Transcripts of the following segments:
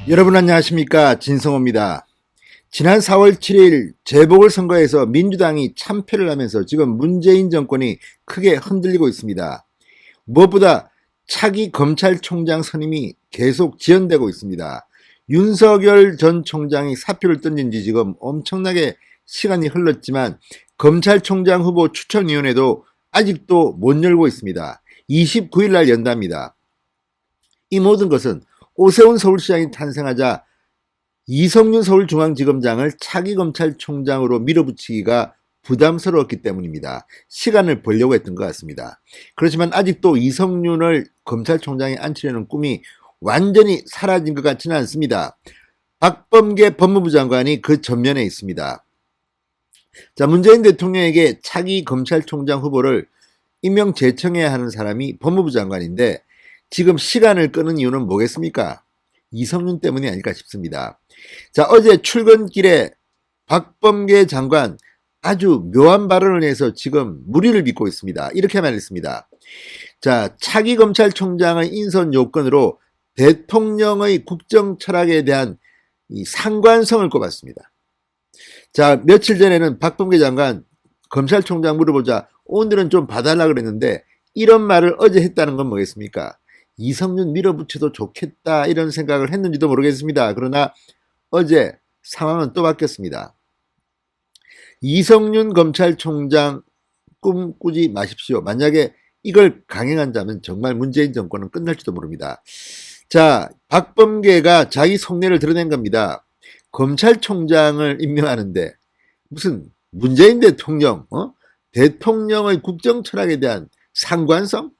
여러분 안녕하십니까, 진성호입니다. 지난 4월 7일 재보궐선거에서 민주당이 참패를 하면서 지금 문재인 정권이 크게 흔들리고 있습니다. 무엇보다 차기 검찰총장 선임이 계속 지연되고 있습니다. 윤석열 전 총장이 사표를 던진 지 지금 엄청나게 시간이 흘렀지만 검찰총장 후보 추천위원회도 아직도 못 열고 있습니다. 29일 날 연답니다. 이 모든 것은 오세훈 서울시장이 탄생하자 이성윤 서울중앙지검장을 차기 검찰총장으로 밀어붙이기가 부담스러웠기 때문입니다. 시간을 벌려고 했던 것 같습니다. 그렇지만 아직도 이성윤을 검찰총장에 앉히려는 꿈이 완전히 사라진 것 같지는 않습니다. 박범계 법무부 장관이 그 전면에 있습니다. 자, 문재인 대통령에게 차기 검찰총장 후보를 임명 제청해야 하는 사람이 법무부 장관인데 지금 시간을 끄는 이유는 뭐겠습니까? 이성윤 때문이 아닐까 싶습니다. 자, 어제 출근길에 박범계 장관 아주 묘한 발언을 해서 지금 무리를 빚고 있습니다. 이렇게 말했습니다. 자, 차기 검찰총장의 인선 요건으로 대통령의 국정 철학에 대한 이 상관성을 꼽았습니다. 자, 며칠 전에는 박범계 장관 검찰총장 물어보자 오늘은 좀 봐달라 그랬는데 이런 말을 어제 했다는 건 뭐겠습니까? 이성윤 밀어붙여도 좋겠다 이런 생각을 했는지도 모르겠습니다. 그러나 어제 상황은 또 바뀌었습니다. 이성윤 검찰총장 꿈꾸지 마십시오. 만약에 이걸 강행한다면 정말 문재인 정권은 끝날지도 모릅니다. 자, 박범계가 자기 속내를 드러낸 겁니다. 검찰총장을 임명하는데 무슨 문재인 대통령, 대통령의 국정 철학에 대한 상관성?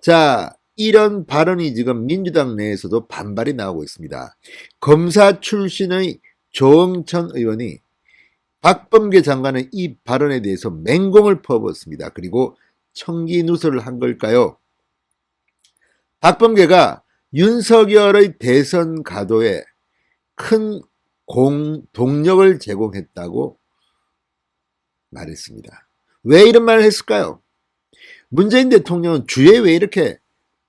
자, 이런 발언이 지금 민주당 내에서도 반발이 나오고 있습니다. 검사 출신의 조응천 의원이 박범계 장관의 이 발언에 대해서 맹공을 퍼붓습니다. 그리고 청기 누설을 한 걸까요? 박범계가 윤석열의 대선 가도에 큰 동력을 제공했다고 말했습니다. 왜 이런 말을 했을까요? 문재인 대통령은 주위에 왜 이렇게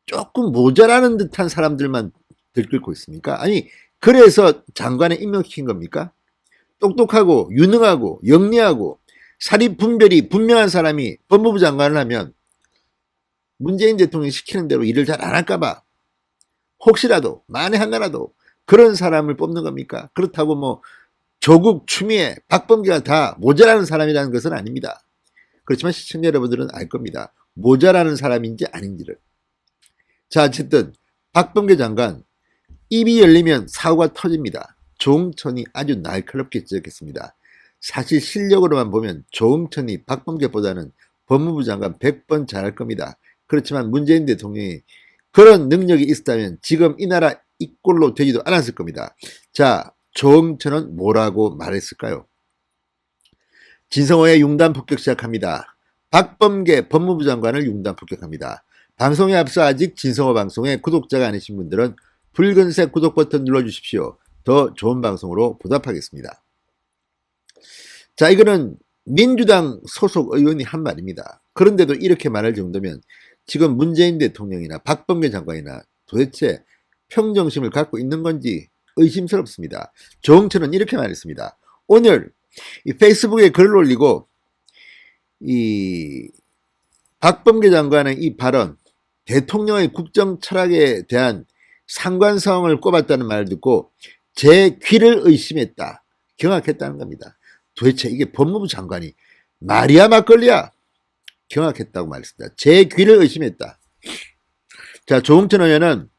조금 모자라는 듯한 사람들만 들끓고 있습니까? 아니, 그래서 장관에 임명시킨 겁니까? 똑똑하고 유능하고 영리하고 사립 분별이 분명한 사람이 법무부 장관을 하면 문재인 대통령이 시키는 대로 일을 잘 안 할까봐 혹시라도 만에 하나라도 그런 사람을 뽑는 겁니까? 그렇다고 뭐 조국 추미애 박범계가 다 모자라는 사람이라는 것은 아닙니다. 그렇지만 시청자 여러분들은 알 겁니다. 모자라는 사람인지 아닌지를. 자, 어쨌든 박범계 장관 입이 열리면 사고가 터집니다. 조응천이 아주 날카롭게 지적했습니다. 사실 실력으로만 보면 조응천이 박범계보다는 법무부 장관 100번 잘할 겁니다. 그렇지만 문재인 대통령이 그런 능력이 있었다면 지금 이 나라 이 꼴로 되지도 않았을 겁니다. 자, 조응천은 뭐라고 말했을까요? 진성호의 융단 폭격 시작합니다. 박범계 법무부 장관을 융단 폭격합니다. 방송에 앞서 아직 진성호 방송에 구독자가 아니신 분들은 붉은색 구독 버튼 눌러주십시오. 더 좋은 방송으로 보답하겠습니다. 자, 이거는 민주당 소속 의원이 한 말입니다. 그런데도 이렇게 말할 정도면 지금 문재인 대통령이나 박범계 장관이나 도대체 평정심을 갖고 있는 건지 의심스럽습니다. 조응천은 이렇게 말했습니다. 오늘 이 페이스북에 글을 올리고 이 박범계 장관의 이 발언, 대통령의 국정 철학에 대한 상관성을 꼽았다는 말을 듣고 제 귀를 의심했다, 경악했다는 겁니다. 도대체 이게 법무부 장관이 말이야 막걸리야? 경악했다고 말했습니다. 제 귀를 의심했다. 자, 조응천 의원은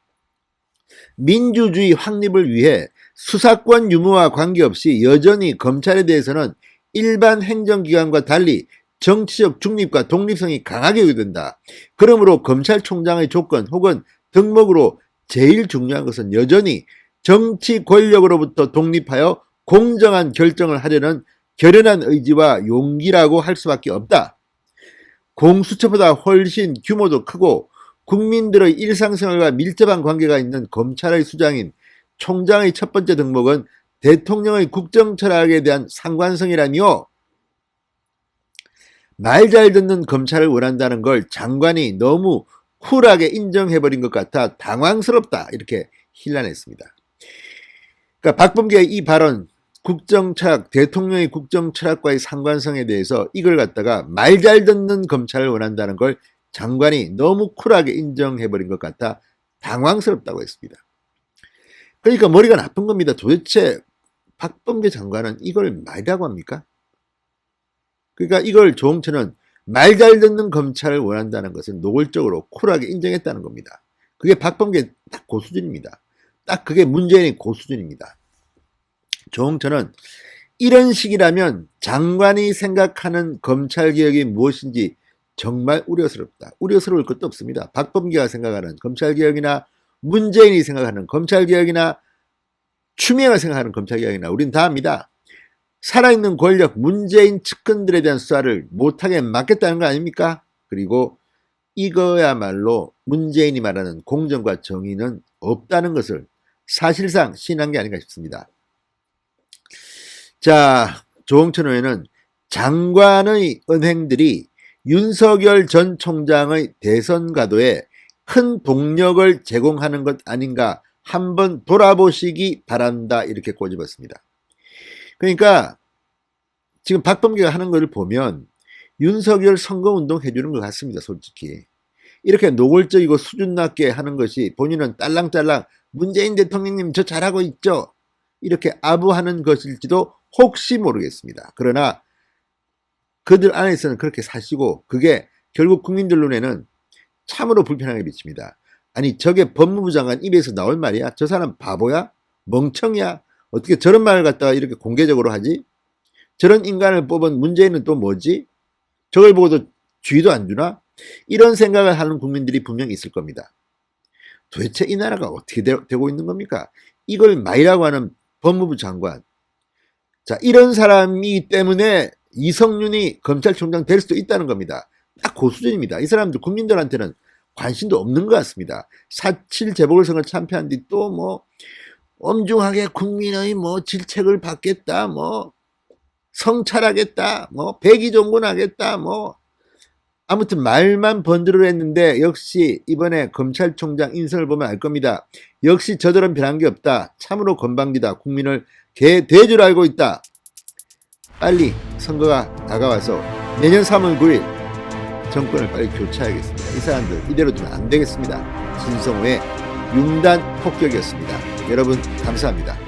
민주주의 확립을 위해 수사권 유무와 관계없이 여전히 검찰에 대해서는 일반 행정기관과 달리 정치적 중립과 독립성이 강하게 요구된다. 그러므로 검찰총장의 조건 혹은 덕목으로 제일 중요한 것은 여전히 정치 권력으로부터 독립하여 공정한 결정을 하려는 결연한 의지와 용기라고 할 수밖에 없다. 공수처보다 훨씬 규모도 크고 국민들의 일상생활과 밀접한 관계가 있는 검찰의 수장인 총장의 첫 번째 덕목은 대통령의 국정 철학에 대한 상관성이라니요. 말 잘 듣는 검찰을 원한다는 걸 장관이 너무 쿨하게 인정해버린 것 같아 당황스럽다, 이렇게 힐난했습니다. 그러니까 박범계의 이 발언, 국정철학, 대통령의 국정철학과의 상관성에 대해서 이걸 갖다가 말 잘 듣는 검찰을 원한다는 걸 장관이 너무 쿨하게 인정해버린 것 같아 당황스럽다고 했습니다. 그러니까 머리가 나쁜 겁니다. 도대체 박범계 장관은 이걸 말이라고 합니까? 그러니까 이걸 조홍천은 말 잘 듣는 검찰을 원한다는 것을 노골적으로 쿨하게 인정했다는 겁니다. 그게 박범계 딱 그 수준입니다. 딱 그게 문재인의 그 수준입니다. 조홍천은 이런 식이라면 장관이 생각하는 검찰개혁이 무엇인지 정말 우려스럽다. 우려스러울 것도 없습니다. 박범계가 생각하는 검찰개혁이나 문재인이 생각하는 검찰개혁이나 추미애가 생각하는 검찰개혁이나 우린 다 압니다. 살아있는 권력 문재인 측근들에 대한 수사를 못하게 막겠다는 거 아닙니까? 그리고 이거야말로 문재인이 말하는 공정과 정의는 없다는 것을 사실상 시인한 게 아닌가 싶습니다. 자, 조홍천 의원은 장관의 언행들이 윤석열 전 총장의 대선 가도에 큰 동력을 제공하는 것 아닌가 한번 돌아보시기 바란다 이렇게 꼬집었습니다. 그러니까 지금 박범계가 하는 것을 보면 윤석열 선거운동 해주는 것 같습니다. 솔직히 이렇게 노골적이고 수준 낮게 하는 것이 본인은 딸랑딸랑 문재인 대통령님 저 잘하고 있죠 이렇게 아부하는 것일지도 혹시 모르겠습니다. 그러나 그들 안에서는 그렇게 사시고 그게 결국 국민들 눈에는 참으로 불편하게 비칩니다. 아니 저게 법무부 장관 입에서 나올 말이야? 저 사람 바보야? 멍청이야? 어떻게 저런 말을 갖다가 이렇게 공개적으로 하지? 저런 인간을 뽑은 문재인은 또 뭐지? 저걸 보고도 주의도 안 주나? 이런 생각을 하는 국민들이 분명히 있을 겁니다. 도대체 이 나라가 어떻게 되고 있는 겁니까? 이걸 말이라고 하는 법무부 장관. 자, 이런 사람이기 때문에 이성윤이 검찰총장 될 수도 있다는 겁니다. 딱 그 수준입니다. 이 사람들 국민들한테는 관심도 없는 것 같습니다. 4.7 재보궐선거 참패한 뒤 또 뭐 엄중하게 국민의 뭐 질책을 받겠다, 뭐 성찰하겠다, 뭐 백의종군하겠다, 뭐 아무튼 말만 번들을 했는데 역시 이번에 검찰총장 인선을 보면 알 겁니다. 역시 저들은 변한 게 없다. 참으로 건방지다. 국민을 개돼지로 알고 있다. 빨리 선거가 다가와서 내년 3월 9일 정권을 빨리 교체하겠습니다. 이 사람들 이대로 두면 안 되겠습니다. 진성호의 융단 폭격이었습니다. 여러분 감사합니다.